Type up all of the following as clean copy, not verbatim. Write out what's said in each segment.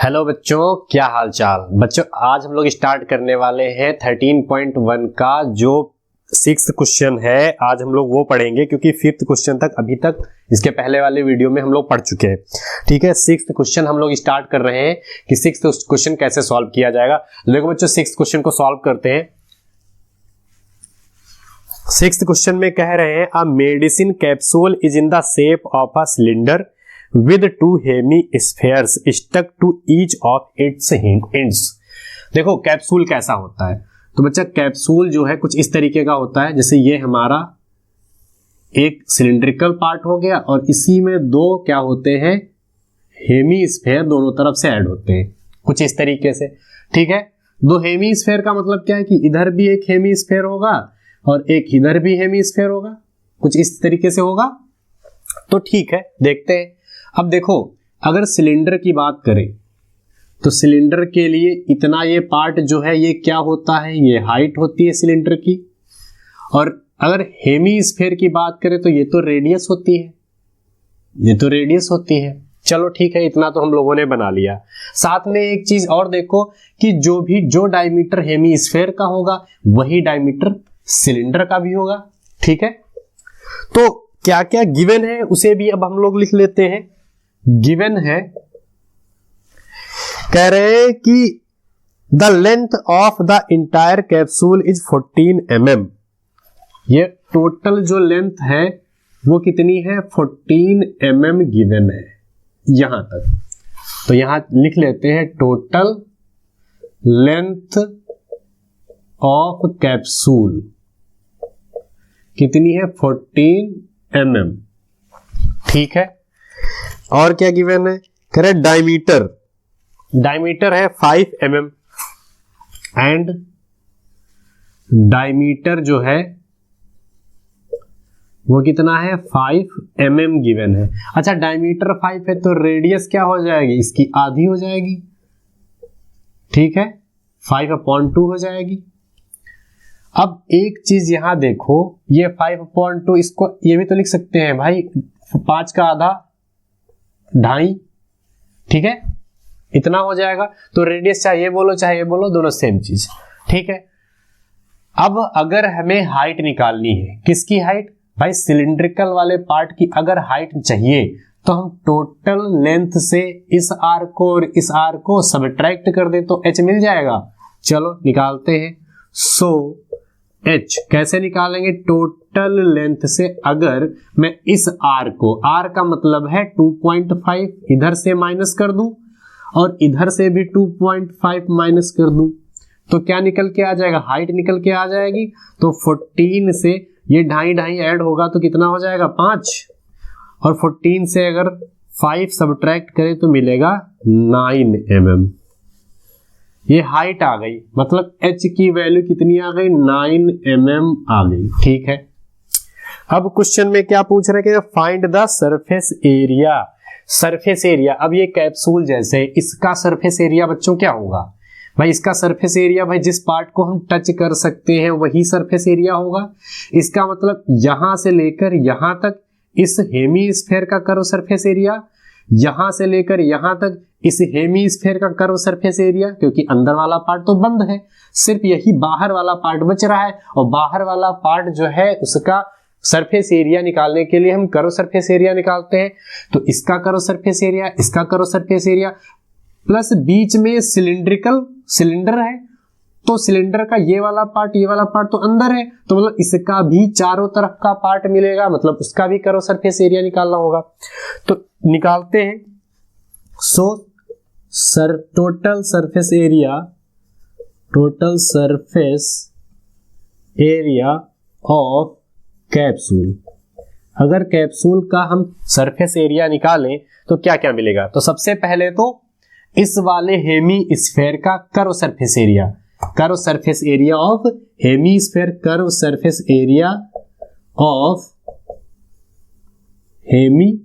Hello बच्चों, क्या हाल चाल। बच्चों आज हम लोग स्टार्ट करने वाले हैं 13.1 का जो 6th क्वेश्चन है। आज हम लोग वो पढ़ेंगे क्योंकि 5th क्वेश्चन तक अभी तक इसके पहले वाले वीडियो में हम लोग पढ़ चुके हैं। ठीक है, 6th क्वेश्चन हम लोग स्टार्ट कर रहे हैं कि 6th क्वेश्चन कैसे सॉल्व किया जाएगा। देखो बच्चों 6th क्वेश्चन को सॉल्व करते हैं। 6th क्वेश्चन में कह रहे हैं a medicine capsule is in the shape of a cylinder with two hemispheres stuck to each of its ends। देखो कैप्सूल कैसा होता है, तो बच्चा कैप्सूल जो है कुछ इस तरीके का होता है। जैसे ये हमारा एक सिलिंड्रिकल पार्ट हो गया और इसी में दो क्या होते हैं, हेमीस्फेयर दोनों तरफ से ऐड होते हैं कुछ इस तरीके से। ठीक है, दो हेमीस्फेयर का मतलब क्या है कि इधर भी एक हेमीस्फेयर होगा और एक इधर भी हेमीस्फेयर होगा, कुछ इस तरीके से होगा। तो ठीक है, देखते हैं। अब देखो अगर सिलेंडर की बात करें तो सिलेंडर के लिए इतना ये पार्ट जो है ये क्या होता है, ये हाइट होती है सिलेंडर की। और अगर हेमीस्फेयर की बात करें तो ये तो रेडियस होती है, ये तो रेडियस होती है। चलो ठीक है, इतना तो हम लोगों ने बना लिया। साथ में एक चीज और देखो कि जो डायमीटर हेमीस्फेयर का होगा वही डायमीटर सिलेंडर का भी होगा। ठीक है, तो क्या क्या गिवन है उसे भी अब हम लोग लिख लेते हैं। गिवन है, कह रहे हैं कि the length of the entire capsule is 14 mm। ये टोटल जो लेंथ है वो कितनी है, 14 mm गिवन है यहां तक। तो यहां लिख लेते हैं टोटल लेंथ ऑफ कैप्सूल कितनी है, 14 mm। ठीक है, और क्या गिवन है, कह रहे डायमीटर, डायमीटर है 5 mm एंड डायमीटर जो है वो कितना है, 5 mm गिवन है। अच्छा डायमीटर 5 है तो रेडियस क्या हो जाएगी, इसकी आधी हो जाएगी। ठीक है, 5/2 हो जाएगी। अब एक चीज यहां देखो, ये 5/2 इसको ये भी तो लिख सकते हैं भाई, 5 का आधा 2.5। ठीक है, इतना हो जाएगा। तो रेडियस चाहे ये बोलो चाहे ये बोलो, दोनों सेम चीज। ठीक है, अब अगर हमें हाइट निकालनी है, किसकी हाइट भाई, सिलिंड्रिकल वाले पार्ट की अगर हाइट चाहिए तो हम टोटल लेंथ से इस आर को और इस आर को सबट्रैक्ट कर दे तो h मिल जाएगा। चलो निकालते हैं। सो h कैसे निकालेंगे, टोटल लेंथ से अगर मैं इस r को, r का मतलब है 2.5 इधर से माइनस कर दूं और इधर से भी 2.5 माइनस कर दूं तो क्या निकल के आ जाएगा, हाइट निकल के आ जाएगी। तो 14 से ये 2.5 ऐड होगा तो कितना हो जाएगा, 5। और 14 से अगर 5 सबट्रैक्ट करें तो मिलेगा 9 mm। ये हाइट आ गई, मतलब h की वैल्यू कितनी आ गई, 9 mm आ गई। ठीक है, अब क्वेश्चन में क्या पूछ रहे हैं कि find the surface area. Surface area, अब ये कैप्सूल जैसे इसका सरफेस एरिया बच्चों क्या होगा भाई, इसका सरफेस एरिया भाई जिस पार्ट को हम टच कर सकते हैं वही सरफेस एरिया होगा। इसका मतलब यहां से लेकर यहां तक इस हेमीस्फेयर का कर्व सरफेस एरिया, यहां से लेकर यहां तक इस हेमीस्फेयर का कर्व सरफेस एरिया, क्योंकि अंदर वाला पार्ट तो बंद है, सिर्फ यही बाहर वाला पार्ट बच रहा है। और बाहर वाला पार्ट जो है उसका सरफेस एरिया निकालने के लिए हम कर्व सरफेस एरिया निकालते हैं। तो इसका कर्व सरफेस एरिया, इसका कर्व सरफेस एरिया, प्लस बीच में सिलेंडर है तो सिलेंडर का ये वाला पार्ट तो अंदर है, तो मतलब इसका भी चारों तरफ का पार्ट मिलेगा, मतलब उसका भी कर्व सरफेस एरिया निकालना होगा। तो निकालते हैं। So total surface area of capsule, अगर कैप्सूल का हम सरफेस एरिया निकालें तो क्या क्या मिलेगा। तो सबसे पहले तो इस वाले हेमीस्फेयर का curve surface area, curve surface area of hemisphere, curve surface area of hemisphere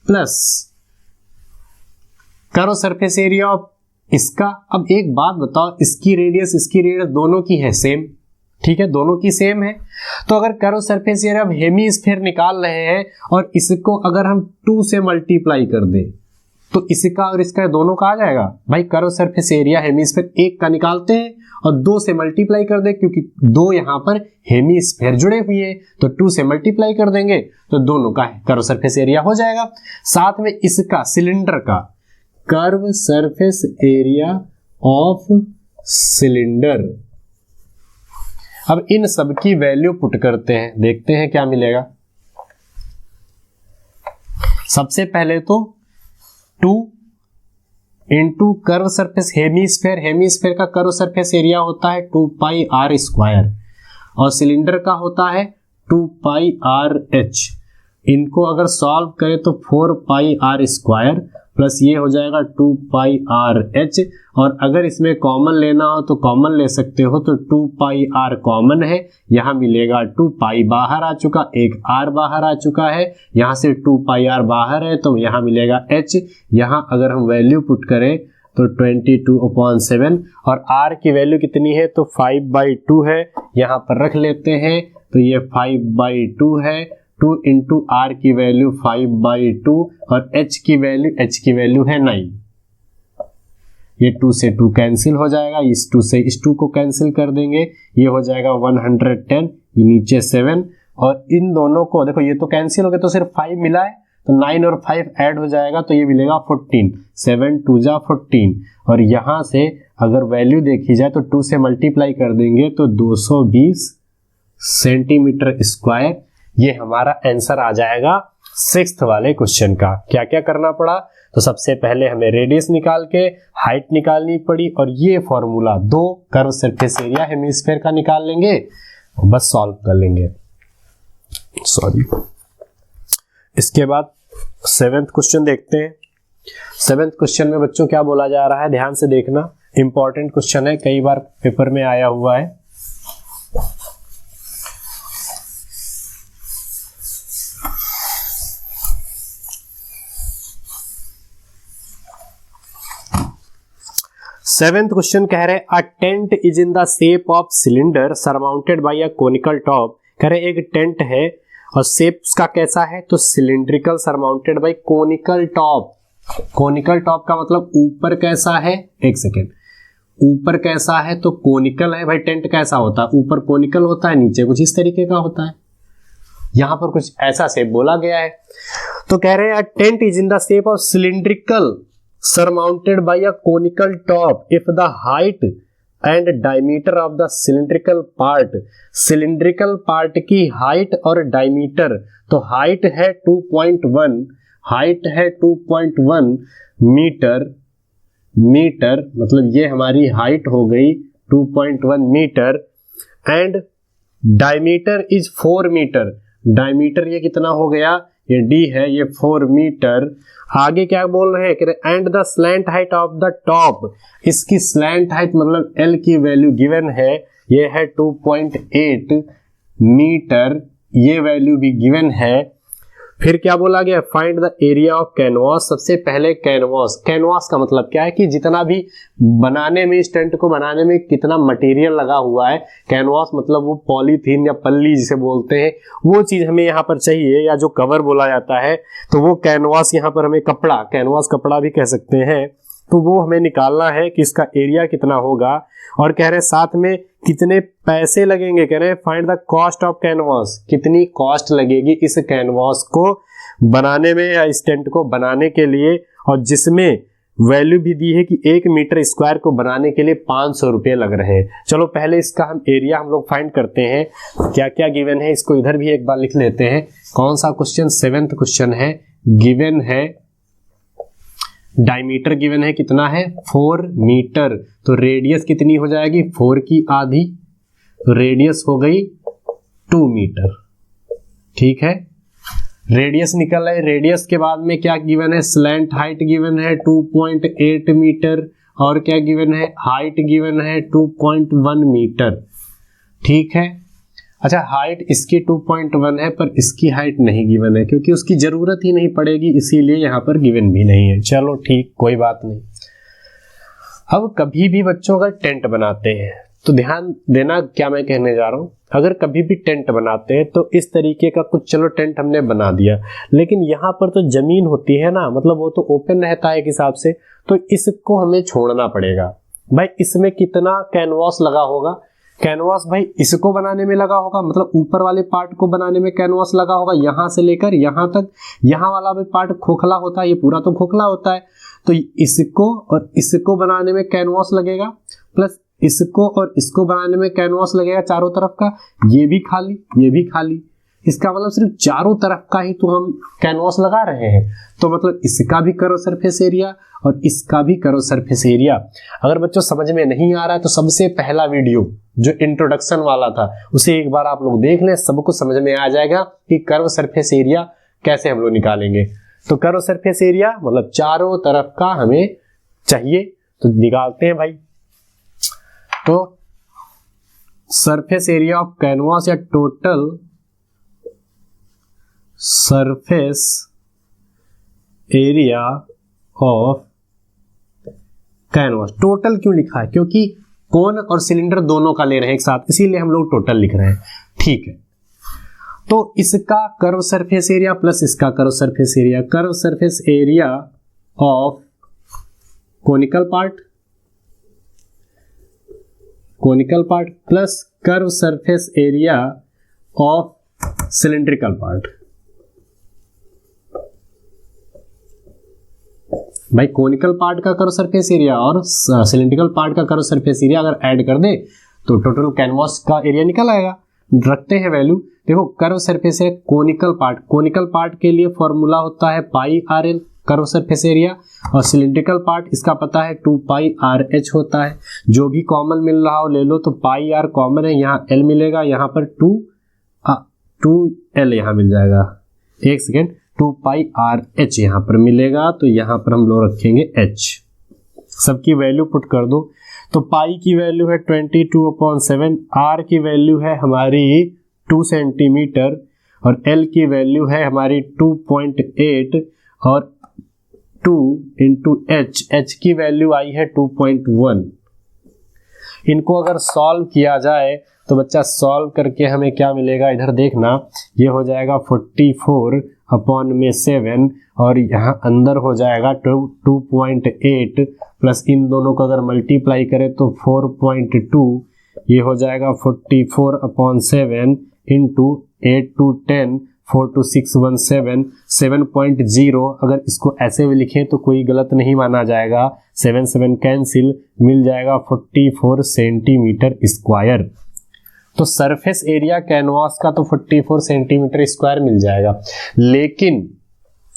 plus curve surface area of इसका। अब एक बात बताओ, इसकी रेडियस दोनों की है सेम। ठीक है, दोनों की सेम है। तो अगर कर्व सरफेस एरिया हेमीस्फेयर निकाल रहे हैं और इसको अगर हम 2 से मल्टीप्लाई कर दें तो इसका और इसका दोनों का आ जाएगा भाई। कर्व सरफेस एरिया हेमीस्फीयर एक का निकालते हैं और 2 से मल्टीप्लाई कर दें, क्योंकि 2 यहाँ पर हेमीस्फीयर जुड़े हुए हैं, तो 2 से मल्टीप्लाई कर देंगे तो दोनों का कर्व सरफेस एरिया हो जाएगा। साथ में इसका सिलेंडर का curve surface area of cylinder. अब इन सब की वैल्यू पुट करते हैं, देखते हैं क्या मिलेगा। सबसे पहले तो 2 into curve surface hemisphere, hemisphere का कर्व सरफेस एरिया होता है 2 पाई आर स्क्वायर और सिलेंडर का होता है 2 पाई आर एच। इनको अगर सॉल्व करें तो 4 पाई आर स्क्वायर प्लस ये हो जाएगा 2 पाई आर एच, और अगर इसमें कॉमन लेना हो तो कॉमन ले सकते हो, तो 2 पाई आर कॉमन है, यहाँ मिलेगा 2 पाई बाहर आ चुका, एक आर बाहर आ चुका है, यहाँ से 2 पाई आर बाहर है तो यहाँ मिलेगा एच। यहाँ अगर हम वैल्यू पुट करें तो 22/7 और आर की वैल्यू कितनी है तो 5/2 है, यहाँ पर रख लेते हैं तो ये 5/2 है। 2 इंटू आर की वैल्यू 5/2 और h की वैल्यू है 9। ये 2 से 2 कैंसिल हो जाएगा, इस 2 से इस 2 को कैंसिल कर देंगे, ये हो जाएगा 110, ये नीचे 7 और इन दोनों को देखो ये तो कैंसिल हो गए तो सिर्फ 5 मिला है, तो 9 और 5 ऐड हो जाएगा तो ये मिलेगा 14, 7 2 जा 14 और यहाँ से अगर वैल्यू देखी जाए तो 2 से मल्टीप्लाई कर देंगे तो 220 सेंटीमीटर स्क्वायर। ये हमारा आंसर आ जाएगा 6th वाले क्वेश्चन का। क्या क्या करना पड़ा, तो सबसे पहले हमें रेडियस निकाल के हाइट निकालनी पड़ी और ये formula 2 curve surface area hemisphere का निकाल लेंगे, बस सॉल्व कर लेंगे। सॉरी, इसके बाद 7th क्वेश्चन देखते हैं। 7th क्वेश्चन में बच्चों क्या बोला जा रहा है, ध्यान से देखना, इंपॉर्टेंट क्वेश्चन है, कई बार पेपर में आया हुआ है। सेवेंथ क्वेश्चन कह रहे a tent is in the shape of cylinder surmounted by a conical top. कह रहे एक टेंट है और शेप उसका कैसा है तो cylindrical surmounted bye conical top. Conical top का मतलब ऊपर कैसा है, एक सेकेंड, ऊपर कैसा है तो कोनिकल है। भाई टेंट कैसा होता है, ऊपर कोनिकल होता है, नीचे कुछ इस तरीके का होता है, यहां पर कुछ ऐसा शेप बोला गया है। तो कह रहे हैं tent is in the shape of cylindrical surmounted by a conical top if the height and diameter of the cylindrical part की height और diameter, तो height है 2.1 मीटर, मतलब ये हमारी height हो गई 2.1 metre and diameter is 4 metre. diameter ये कितना हो गया, ये d है, ये 4 मीटर। आगे क्या बोल रहे हैं, and the slant height of the top, इसकी स्लैंट हाइट मतलब L की वैल्यू गिवन है, ये है 2.8 मीटर, ये वैल्यू भी गिवन है। फिर क्या बोला गया, find the area of canvas. सबसे पहले कैनवास का मतलब क्या है कि जितना भी बनाने में, इस टेंट को बनाने में कितना मटेरियल लगा हुआ है। कैनवास मतलब वो पॉलीथीन या पल्ली जिसे बोलते हैं, वो चीज हमें यहाँ पर चाहिए, या जो कवर बोला जाता है, तो वो कैनवास यहाँ पर हमें कपड़ा, कैनवास कपड़ा भी कह सकते हैं, तो वो हमें निकालना है कि इसका एरिया कितना होगा। और कह रहे हैं साथ में कितने पैसे लगेंगे, कह रहे हैं find the cost of canvas, कितनी कॉस्ट लगेगी इस कैनवास को बनाने में या इस टेंट को बनाने के लिए, और जिसमें वैल्यू भी दी है कि 1 मीटर स्क्वायर को बनाने के लिए 500 रुपये लग रहे हैं। चलो पहले इसका हम एरिया हम लोग फाइंड करते हैं, क्या क्या गिवन है, इसको इधर भी एक बार लिख लेते हैं। कौन सा क्वेश्चन, 7th क्वेश्चन है। गिवन है डायमीटर गिवन है कितना है 4 मीटर, तो रेडियस कितनी हो जाएगी 4 की आधी, तो रेडियस हो गई 2 मीटर। ठीक है, रेडियस निकल है। रेडियस के बाद में क्या गिवन है, स्लैंट हाइट गिवन है 2.8 मीटर और क्या गिवन है, हाइट गिवन है 2.1 मीटर। ठीक है, अच्छा हाइट इसकी 2.1 है पर इसकी हाइट नहीं गिवन है क्योंकि उसकी जरूरत ही नहीं पड़ेगी, इसीलिए यहाँ पर गिवन भी नहीं है। चलो ठीक, कोई बात नहीं। अब कभी भी बच्चों का टेंट बनाते हैं तो ध्यान देना क्या मैं कहने जा रहा हूं, अगर कभी भी टेंट बनाते हैं तो इस तरीके का कुछ, चलो टेंट हमने बना दिया, लेकिन यहाँ पर तो जमीन होती है ना, मतलब वो तो ओपन रहता है एक हिसाब से, तो इसको हमें छोड़ना पड़ेगा। भाई इसमें कितना कैनवास लगा होगा, कैनवास भाई इसको बनाने में लगा होगा, मतलब ऊपर वाले पार्ट को बनाने में कैनवास लगा होगा, यहां से लेकर यहां तक, यहां वाला भी पार्ट खोखला होता है, ये पूरा तो खोखला होता है, तो इसको और इसको बनाने में कैनवास लगेगा, प्लस इसको और इसको बनाने में कैनवास लगेगा चारों तरफ का, ये भी खाली, ये भी खाली, इसका मतलब सिर्फ चारों तरफ का ही तो हम कैनवास लगा रहे हैं, तो मतलब इसका भी करो सरफेस एरिया और इसका भी करो सरफेस एरिया। अगर बच्चों समझ में नहीं आ रहा है तो सबसे पहला वीडियो जो इंट्रोडक्शन वाला था उसे एक बार आप लोग देख लें, सबको समझ में आ जाएगा कि कर्व सरफेस एरिया कैसे हम लोग निकालेंगे। तो कर्व सरफेस एरिया मतलब चारों तरफ का हमें चाहिए, तो निकालते हैं भाई। तो सरफेस एरिया ऑफ कैनवास या total surface area of canvas, total क्यों लिखा है, क्योंकि कोन और सिलेंडर दोनों का ले रहे हैं एक साथ, इसीलिए हम लोग टोटल लिख रहे हैं, ठीक है। तो इसका कर्व सरफेस एरिया प्लस इसका curve surface area, curve surface area of conical part plus curve surface area of cylindrical part. भाई कोनिकल पार्ट का कर्व सरफेस एरिया और सिलेंड्रिकल पार्ट का कर्व सरफेस एरिया अगर ऐड कर दे तो total canvas का area निकल आएगा। रखते हैं वैल्यू, देखो कर्व सरफेस है कोनिकल पार्ट के लिए फॉर्मूला होता है pi r l curve surface area, और सिलेंड्रिकल पार्ट इसका पता है 2 पाई आर एच होता है, जो भी कॉमन मिल रहा हो ले लो, तो पाई आर कॉमन है, यहाँ एल मिलेगा, यहाँ पर 2 एल यहाँ मिल जाएगा, एक सेकेंड, 2 पाई आर एच यहाँ पर मिलेगा, तो यहाँ पर हम लोग रखेंगे एच, सबकी वैल्यू पुट कर दो। तो पाई की वैल्यू है 22/7, आर की वैल्यू है हमारी 2 सेंटीमीटर और एल की वैल्यू है हमारी 2.8 और 2 इंटू एच की वैल्यू आई है 2.1। इनको अगर सॉल्व किया जाए तो बच्चा सॉल्व करके हमें क्या मिलेगा, इधर देखना, ये हो जाएगा 44/7 और यहाँ अंदर हो जाएगा 2.8 प्लस इन दोनों को अगर मल्टीप्लाई करें तो 4.2, ये हो जाएगा 44/7 इंटू 8 to 10 4 to 6 17 7.0। अगर इसको ऐसे भी लिखें तो कोई गलत नहीं माना जाएगा, 7 कैंसिल, मिल जाएगा 44 सेंटीमीटर स्क्वायर। तो सरफेस एरिया कैनवास का तो 44 सेंटीमीटर स्क्वायर मिल जाएगा, लेकिन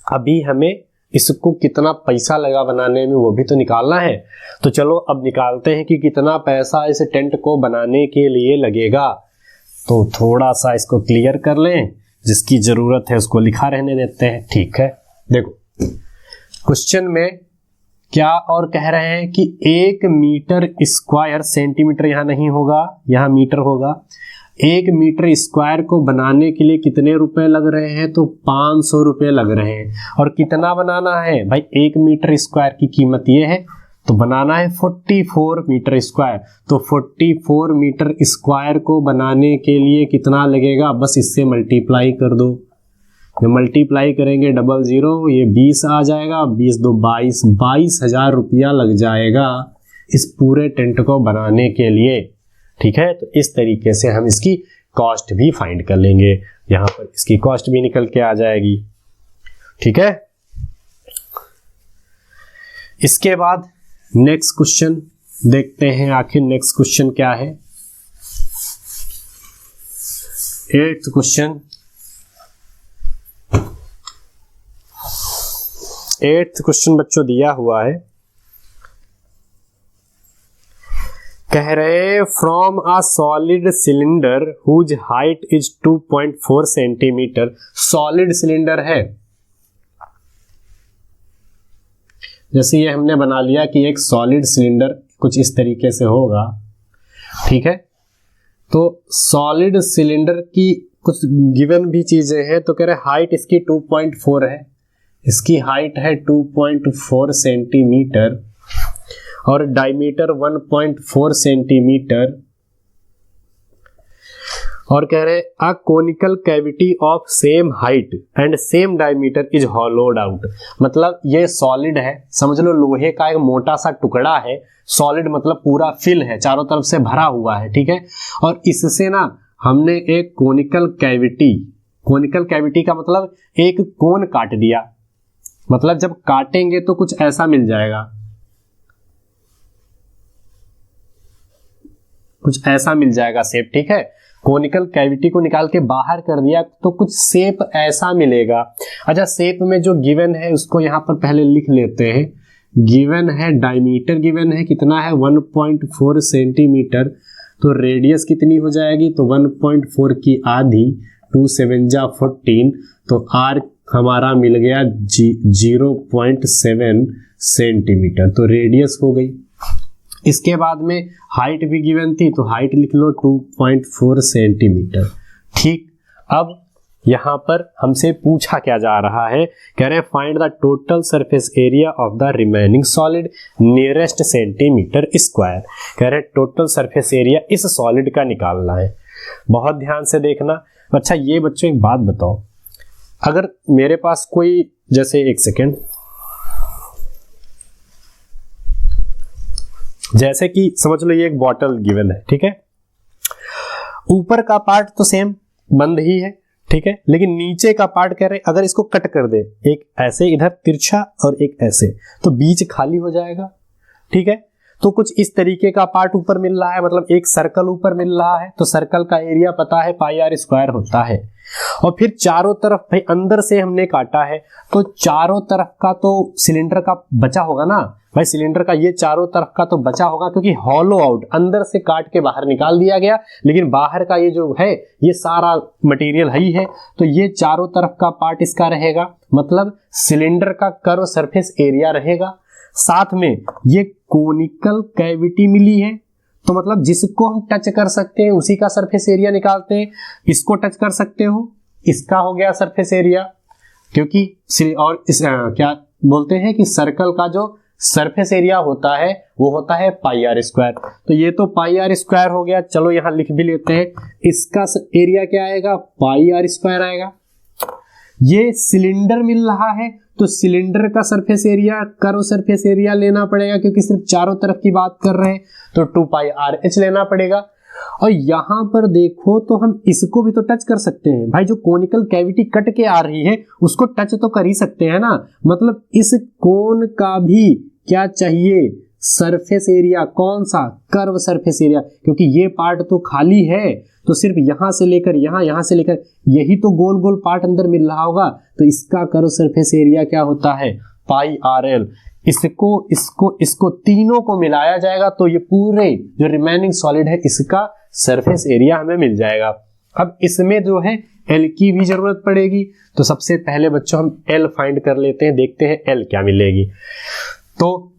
अभी हमें इसको कितना पैसा लगा बनाने में वो भी तो निकालना है। तो चलो अब निकालते हैं कि कितना पैसा इस टेंट को बनाने के लिए लगेगा। तो थोड़ा सा इसको क्लियर कर लें, जिसकी जरूरत है उसको लिखा रहने देते हैं, ठीक है। देखो क्वेश्चन में क्या और कह रहे हैं कि 1 मीटर स्क्वायर, सेंटीमीटर यहाँ नहीं होगा, यहाँ मीटर होगा, 1 मीटर स्क्वायर को बनाने के लिए कितने रुपए लग रहे हैं, तो 500 रुपए लग रहे हैं। और कितना बनाना है भाई, 1 मीटर स्क्वायर की कीमत ये है, तो बनाना है 44 मीटर स्क्वायर। तो 44 मीटर स्क्वायर को बनाने के लिए कितना लगेगा, बस इससे मल्टीप्लाई कर दो, मल्टीप्लाई करेंगे 00, ये 20 आ जाएगा, 20 2 22, 22,000 रुपया लग जाएगा इस पूरे टेंट को बनाने के लिए, ठीक है। तो इस तरीके से हम इसकी कॉस्ट भी फाइंड कर लेंगे, यहाँ पर इसकी कॉस्ट भी निकल के आ जाएगी, ठीक है। इसके बाद नेक्स्ट क्वेश्चन देखते हैं, आखिर नेक्स्ट क्वेश्चन क्या है। 8th क्वेश्चन, 8th क्वेश्चन बच्चों दिया हुआ है, कह रहे from a solid cylinder whose height is 2.4 centimetre. Solid cylinder है, जैसे ये हमने बना लिया कि एक सॉलिड सिलेंडर कुछ इस तरीके से होगा, ठीक है। तो सॉलिड सिलेंडर की कुछ गिवन भी चीजें हैं, तो कह रहे हाइट इसकी 2.4 है, इसकी हाइट है 2.4 सेंटीमीटर और डायमीटर 1.4 सेंटीमीटर और कह रहे हैं a conical cavity of same height and same diameter is hollowed out. मतलब ये सॉलिड है, समझ लो लोहे का एक मोटा सा टुकड़ा है, सॉलिड मतलब पूरा फिल है, चारों तरफ से भरा हुआ है, ठीक है। और इससे ना हमने एक कोनिकल कैविटी का मतलब एक कोन काट दिया, मतलब जब काटेंगे तो कुछ ऐसा मिल जाएगा, कुछ ऐसा मिल जाएगा शेप, ठीक है। कोनिकल कैविटी को निकाल के बाहर कर दिया तो कुछ शेप ऐसा मिलेगा। अच्छा, शेप में जो गिवन है उसको यहाँ पर पहले लिख लेते हैं। गिवन है डायमीटर, गिवन है कितना है 1.4 सेंटीमीटर, तो रेडियस कितनी हो जाएगी, तो 1.4 की आधी, 2 7 जा 14, तो आर हमारा मिल गया 0.7 सेंटीमीटर, तो रेडियस हो गई। इसके बाद में हाइट भी गिवन थी, तो हाइट लिख लो 2.4 सेंटीमीटर, ठीक। अब यहाँ पर हमसे पूछा क्या जा रहा है, कह रहे हैं find the total surface area of the remaining solid nearest centimetre square. कह रहे हैं टोटल सरफेस एरिया इस सॉलिड का निकालना है। बहुत ध्यान से देखना। अच्छा ये बच्चों एक बात बताओ, अगर मेरे पास कोई, जैसे एक सेकेंड, जैसे कि समझ लो ये एक बॉटल गिवन है, ठीक है, ऊपर का पार्ट तो सेम बंद ही है, ठीक है, लेकिन नीचे का पार्ट कह रहे अगर इसको कट कर दे, एक ऐसे इधर तिरछा और एक ऐसे, तो बीच खाली हो जाएगा, ठीक है। तो कुछ इस तरीके का पार्ट ऊपर मिल रहा है, मतलब एक सर्कल ऊपर मिल रहा है, तो सर्कल का एरिया पता है पाई आर स्क्वायर होता है। और फिर चारों तरफ भाई अंदर से हमने काटा है, तो चारों तरफ का तो सिलेंडर का बचा होगा ना भाई, सिलेंडर का ये चारों तरफ का तो बचा होगा, क्योंकि हॉलो आउट अंदर से काट के बाहर निकाल दिया गया, लेकिन बाहर का ये जो है ये सारा मटेरियल है ही है, तो ये चारों तरफ का पार्ट इसका रहेगा, मतलब सिलेंडर का कर्व सरफेस एरिया रहेगा। साथ में ये कोनिकल कैविटी मिली है, तो मतलब जिसको हम टच कर सकते हैं उसी का सरफेस एरिया निकालते हैं। इसको टच कर सकते हो, इसका हो गया सरफेस एरिया, क्योंकि और इस क्या बोलते हैं कि सर्कल का जो सरफेस एरिया होता है वो होता है पाई आर स्क्वायर, तो ये तो पाई आर स्क्वायर हो गया। चलो यहां लिख भी लेते हैं, इसका एरिया क्या आएगा, पाई आर स्क्वायर आएगा। ये सिलेंडर मिल रहा है, तो सिलेंडर का surface area, curve surface area लेना पड़ेगा, क्योंकि सिर्फ चारों तरफ की बात कर रहे हैं, तो 2 पाई आर एच लेना पड़ेगा। और यहां पर देखो तो हम इसको भी तो टच कर सकते हैं भाई, जो कोनिकल कैविटी कट के आ रही है उसको टच तो कर ही सकते हैं ना, मतलब इस कोन का भी क्या चाहिए, सरफेस एरिया, कौन सा, कर्व सरफेस एरिया, क्योंकि ये पार्ट तो खाली है, तो सिर्फ यहां से लेकर यहां से लेकर यही तो गोल गोल पार्ट अंदर मिल रहा होगा, तो इसका कर्व सरफेस एरिया क्या होता है, पाई आर एल। इसको तीनों को मिलाया जाएगा तो ये पूरे जो रिमेनिंग सॉलिड है इसका सरफेस एरिया हमें मिल जाएगा। अब इसमें जो है एल की भी जरूरत पड़ेगी, तो सबसे पहले बच्चों हम एल फाइंड कर लेते हैं, देखते हैं एल क्या मिलेगी। तो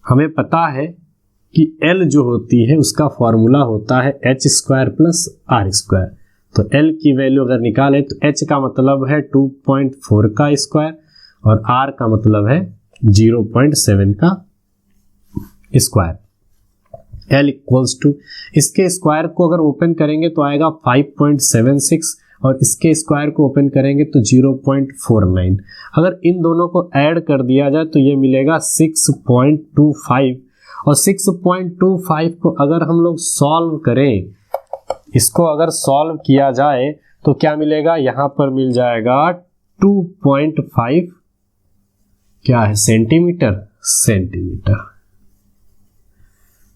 हमें पता है कि एल जो होती है उसका फॉर्मूला होता है H square plus R square, तो एल की वैल्यू अगर निकाले तो एच का मतलब है 2.4 का स्क्वायर और आर का मतलब है 0.7 का स्क्वायर। एल इक्वल्स टू, इसके स्क्वायर को अगर ओपन करेंगे तो आएगा 5.76 और इसके स्क्वायर को ओपन करेंगे तो 0.49। अगर इन दोनों को ऐड कर दिया जाए तो ये मिलेगा 6.25, और 6.25 को अगर हम लोग सॉल्व करें, इसको अगर सॉल्व किया जाए तो क्या मिलेगा, यहां पर मिल जाएगा 2.5 क्या है सेंटीमीटर।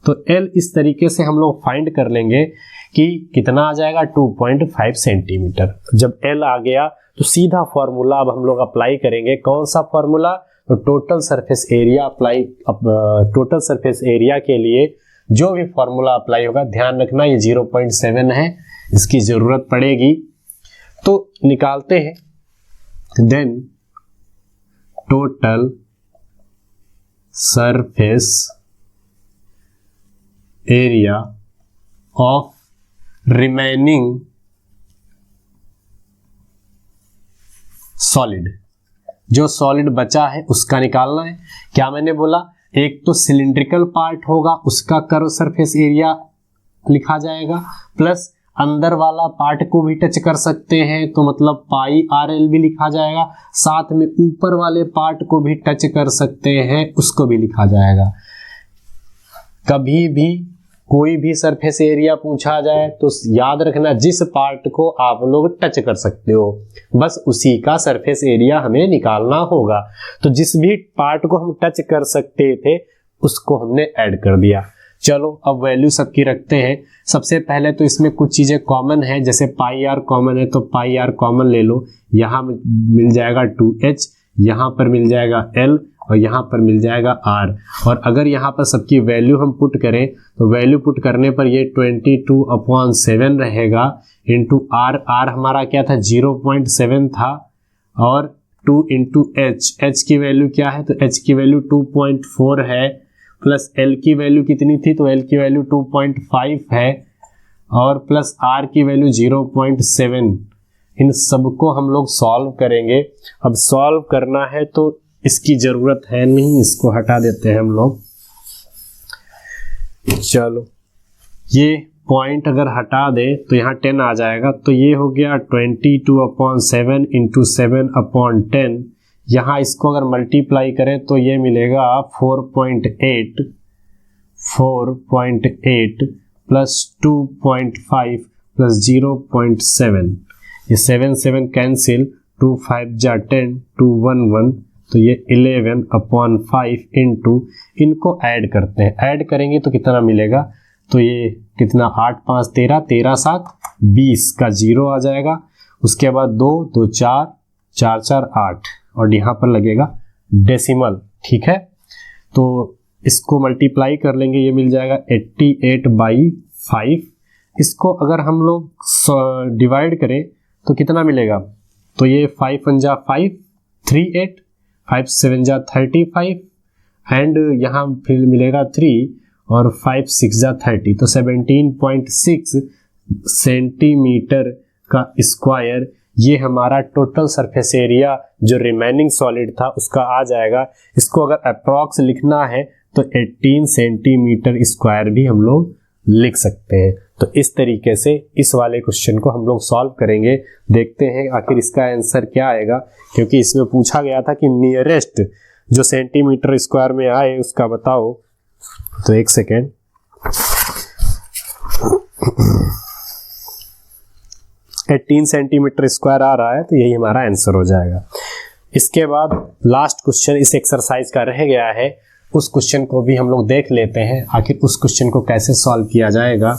तो L इस तरीके से हम लोग फाइंड कर लेंगे कि कितना आ जाएगा 2.5 सेंटीमीटर। जब L आ गया तो सीधा फॉर्मूला अब हम लोग अप्लाई करेंगे। कौन सा फॉर्मूला, तो total surface area apply, total surface area के लिए जो भी फॉर्मूला अप्लाई होगा, ध्यान रखना ये 0.7 है, इसकी जरूरत पड़ेगी तो निकालते हैं। Then total surface area of remaining solid, जो सॉलिड बचा है उसका निकालना है। क्या मैंने बोला, एक तो सिलिंड्रिकल पार्ट होगा उसका कर्व सरफेस एरिया लिखा जाएगा, प्लस अंदर वाला पार्ट को भी टच कर सकते हैं तो मतलब पाई आर एल भी लिखा जाएगा, साथ में ऊपर वाले पार्ट को भी टच कर सकते हैं, उसको भी लिखा जाएगा। कभी भी कोई भी सरफेस एरिया पूछा जाए तो याद रखना जिस पार्ट को आप लोग टच कर सकते हो बस उसी का सरफेस एरिया हमें निकालना होगा। तो जिस भी पार्ट को हम टच कर सकते थे उसको हमने ऐड कर दिया। चलो अब वैल्यू सबकी रखते हैं। सबसे पहले तो इसमें कुछ चीजें कॉमन है, जैसे पाई आर कॉमन है तो पाई आर कॉमन ले लो। यहाँ मिल जाएगा 2h, यहाँ पर मिल जाएगा l और यहाँ पर मिल जाएगा r। और अगर यहाँ पर सबकी वैल्यू हम पुट करें तो वैल्यू पुट करने पर ये 22/7 रहेगा इंटू r। r हमारा क्या था 0.7 था और 2 इंटू h की वैल्यू क्या है तो h की वैल्यू 2.4 है, प्लस l की वैल्यू कितनी थी तो l की वैल्यू 2.5 है और प्लस r की वैल्यू 0.7। इन सबको हम लोग सॉल्व करेंगे। अब सॉल्व करना है तो इसकी जरूरत है नहीं, इसको हटा देते हैं हम लोग। चलो ये पॉइंट अगर हटा दे तो यहाँ 10 आ जाएगा, तो ये हो गया 22/7 इंटू 7/10। यहाँ इसको अगर मल्टीप्लाई करें तो ये मिलेगा 4.8 प्लस 2.5 प्लस 0.7। ये 7 कैंसिल, 2 5 जा 10, 2 1 1, तो ये 11/5 इंटू, इनको ऐड करते हैं। ऐड करेंगे तो कितना मिलेगा तो ये कितना 8 5 13, 13 7 20 का 0 आ जाएगा। उसके बाद 2 2 4 4 4 8 और यहाँ पर लगेगा डेसिमल। ठीक है, तो इसको मल्टीप्लाई कर लेंगे, ये मिल जाएगा 88/5। इसको अगर हम लोग डिवाइड करें तो कितना मिलेगा तो ये 5 1 जा 5 38, 5 7 जा 35 एंड यहाँ फिर मिलेगा 3 और 5 6 जा 30, तो 17.6 सेंटीमीटर का स्क्वायर ये हमारा टोटल सरफेस एरिया जो रिमेनिंग सॉलिड था उसका आ जाएगा। इसको अगर अप्रॉक्स लिखना है तो 18 सेंटीमीटर स्क्वायर भी हम लोग लिख सकते हैं। तो इस तरीके से इस वाले क्वेश्चन को हम लोग सॉल्व करेंगे। देखते हैं आखिर इसका आंसर क्या आएगा, क्योंकि इसमें पूछा गया था कि नियरेस्ट जो सेंटीमीटर स्क्वायर में आए उसका बताओ। तो एक सेकेंड, एटीन सेंटीमीटर स्क्वायर आ रहा है तो यही हमारा आंसर हो जाएगा। इसके बाद लास्ट क्वेश्चन इस एक्सरसाइज का रह गया है, उस क्वेश्चन को भी हम लोग देख लेते हैं आखिर उस क्वेश्चन को कैसे सॉल्व किया जाएगा।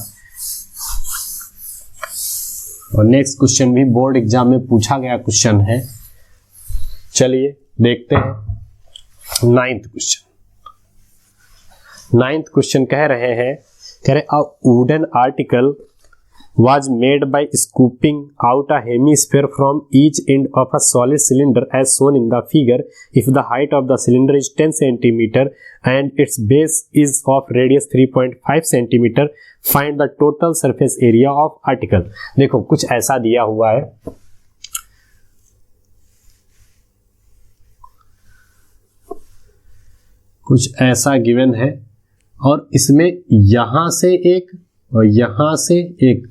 और नेक्स्ट क्वेश्चन भी बोर्ड एग्जाम में पूछा गया क्वेश्चन है। चलिए देखते हैं नाइन्थ क्वेश्चन कह रहे a wooden article was made by scooping out a hemisphere from each end of a solid cylinder as shown in the figure. If the height of the cylinder is 10 cm and its base is of radius 3.5 cm, find the total surface area of article. देखो कुछ ऐसा दिया हुआ है, कुछ ऐसा given है और इसमें यहां से एक और यहां से एक,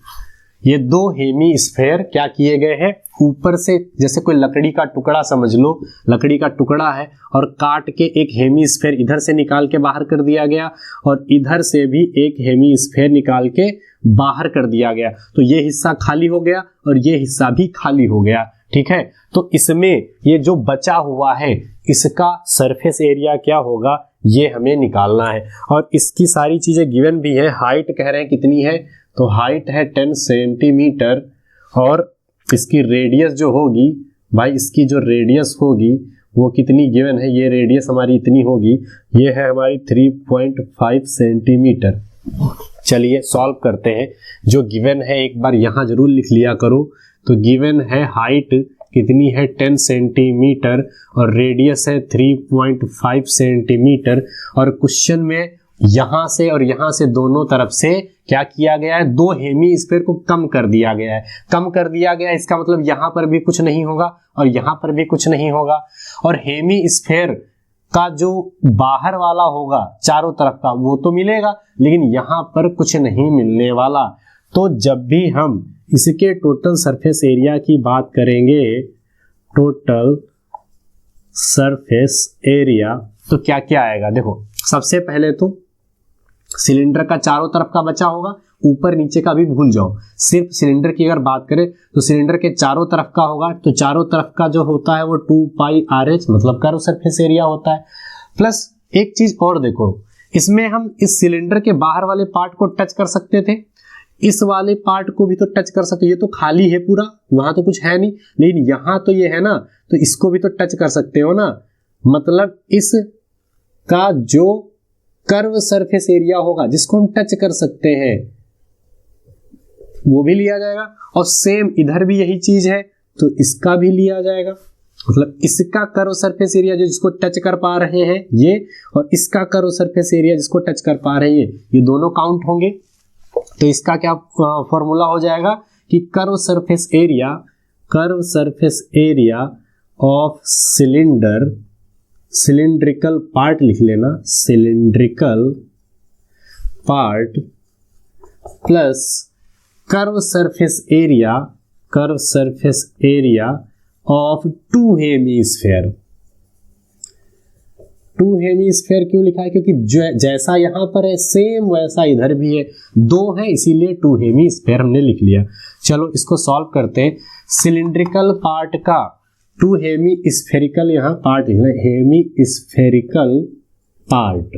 ये दो हेमी स्फेयर क्या किए गए हैं, ऊपर से जैसे कोई लकड़ी का टुकड़ा समझ लो, लकड़ी का टुकड़ा है और काट के एक हेमी स्फेयर इधर से निकाल के बाहर कर दिया गया और इधर से भी एक हेमी स्फेयर निकाल के बाहर कर दिया गया। तो ये हिस्सा खाली हो गया और ये हिस्सा भी खाली हो गया। ठीक है, तो इसमें ये जो बचा हुआ है इसका सरफेस एरिया क्या होगा ये हमें निकालना है। और इसकी सारी चीजें गिवन भी है। हाइट कह रहे हैं कितनी है तो हाइट है 10 सेंटीमीटर और इसकी रेडियस जो होगी भाई, इसकी जो रेडियस होगी वो कितनी गिवन है, ये रेडियस हमारी इतनी होगी, ये है हमारी 3.5 सेंटीमीटर। चलिए सॉल्व करते हैं। जो गिवन है एक बार यहाँ जरूर लिख लिया करो। तो गिवन है हाइट कितनी है 10 सेंटीमीटर और रेडियस है 3.5 सेंटीमीटर और क्वेश्चन में यहां से और यहां से दोनों तरफ से क्या किया गया है, दो हेमी स्फीयर को कम कर दिया गया है। कम कर दिया गया इसका मतलब यहां पर भी कुछ नहीं होगा और यहां पर भी कुछ नहीं होगा। और हेमी स्फीयर का जो बाहर वाला होगा चारों तरफ का वो तो मिलेगा, लेकिन यहां पर कुछ नहीं मिलने वाला। तो जब भी हम इसके टोटल सरफेस एरिया की बात करेंगे, टोटल सरफेस एरिया, तो क्या क्या आएगा? देखो सबसे पहले तो सिलेंडर का चारों तरफ का बचा होगा, ऊपर नीचे का भी भूल जाओ, सिर्फ सिलेंडर की अगर बात करें तो सिलेंडर के चारों तरफ का होगा, तो चारों तरफ का जो होता है वो 2πRH मतलब कर्व सरफेस एरिया होता है। प्लस एक चीज और देखो, इसमें हम इस सिलेंडर के बाहर वाले पार्ट को टच कर सकते थे, इस वाले पार्ट को भी तो टच कर सकते, ये तो खाली है पूरा, वहां तो कुछ है नहीं, लेकिन यहां तो ये है ना, तो इसको भी तो टच कर सकते हो ना, मतलब इस का जो कर्व सरफेस एरिया होगा जिसको हम टच कर सकते हैं वो भी लिया जाएगा, और सेम इधर भी यही चीज है तो इसका भी लिया जाएगा, मतलब इसका कर्व सरफेस एरिया जो जिसको टच कर पा रहे हैं ये, और इसका कर्व सरफेस एरिया जिसको टच कर पा रहे हैं ये दोनों काउंट होंगे। तो इसका क्या फॉर्मूला हो जाएगा कि curve surface area of cylinder, cylindrical part लिख लेना, cylindrical part plus curve surface area of two hemisphere. Two hemisphere क्यों लिखा है? क्योंकि जैसा यहां पर है सेम वैसा इधर भी है, दो है इसीलिए टू हेमीस्फेयर हमने लिख लिया। चलो इसको सॉल्व करते हैं। सिलिंड्रिकल पार्ट का टू हेमी स्फेरिकल यहाँ पार्ट लिखना है, हेमी स्फेरिकल पार्ट,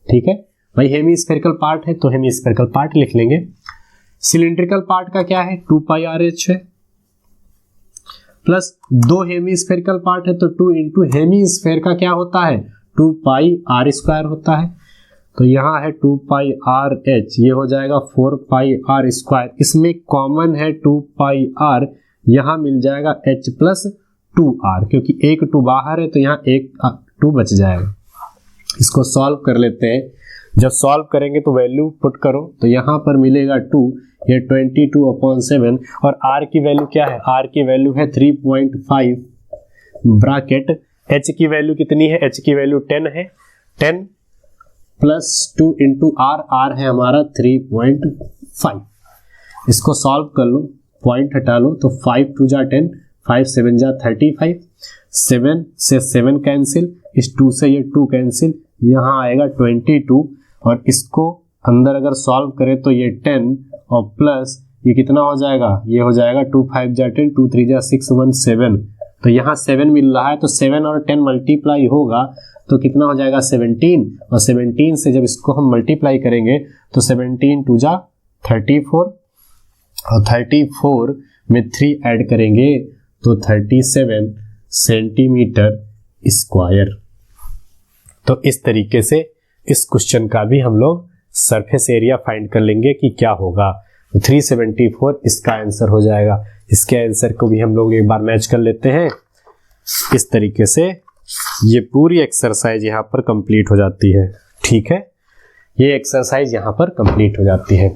ठीक है भाई, हेमी स्फेरिकल पार्ट है तो हेमी स्फेरिकल पार्ट लिख लेंगे। सिलिंड्रिकल पार्ट का क्या है 2πRH है, प्लस दो हेमी स्फेरिकल पार्ट है तो 2 इंटू हेमी स्फेयर का क्या होता है 2πr² होता है, तो यहाँ है 2πRH, ये हो जाएगा 4πr², इसमें कॉमन है 2πr, यहाँ मिल जाएगा H प्लस 2r, क्योंकि एक 2 बाहर है तो यहाँ एक 2 बच जाएगा। इसको सॉल्व कर लेते हैं, जब सॉल्व करेंगे तो वैल्यू पुट करो तो यहाँ पर मिलेगा 2, ये 22/7, और r की वैल्यू क्या है, r की वैल्यू है 3.5 ब्रैकेट, h की वैल्यू कितनी है, h की वैल्यू 10 है, 10 प्लस 2 इंटू r है हमारा 3.5। इसको सॉल्व कर लो, पॉइंट हटा लो तो 5 2 जा 10, 5 7 जा 35, 7 से 7 कैंसिल, इस 2 से ये 2 कैंसिल, यहाँ आएगा 22, और इसको अंदर अगर सॉल्व करें तो ये 10 और प्लस ये कितना हो जाएगा, ये हो जाएगा 2 5 जा 10, 2 3 जा 6 1 7, तो यहाँ 7 मिल रहा है तो 7 और 10 मल्टीप्लाई होगा तो कितना हो जाएगा 17, और 17 से जब इसको हम मल्टीप्लाई करेंगे तो 17 2 जा 34, और 34 में 3 ऐड करेंगे तो 37 सेंटीमीटर स्क्वायर। तो इस तरीके से इस क्वेश्चन का भी हम लोग सरफेस एरिया फाइंड कर लेंगे कि क्या होगा, तो 374 इसका आंसर हो जाएगा। इसके आंसर को भी हम लोग एक बार मैच कर लेते हैं। इस तरीके से ये पूरी एक्सरसाइज यहाँ पर कंप्लीट हो जाती है, ठीक है, ये एक्सरसाइज यहाँ पर कंप्लीट हो जाती है।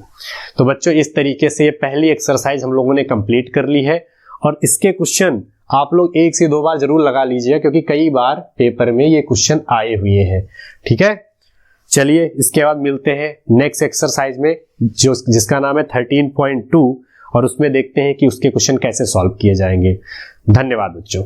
तो बच्चों इस तरीके से ये पहली एक्सरसाइज हम लोगों ने कंप्लीट कर ली है, और इसके क्वेश्चन आप लोग 1 से 2 बार जरूर लगा लीजिए, क्योंकि कई बार पेपर में ये क्वेश्चन आए हुए हैं, ठीक है। चलिए इसके बाद मिलते हैं नेक्स्ट एक्सरसाइज में, जो जिसका नाम है 13.2, और उसमें देखते हैं कि उसके क्वेश्चन कैसे सॉल्व किए जाएंगे। धन्यवाद बच्चों।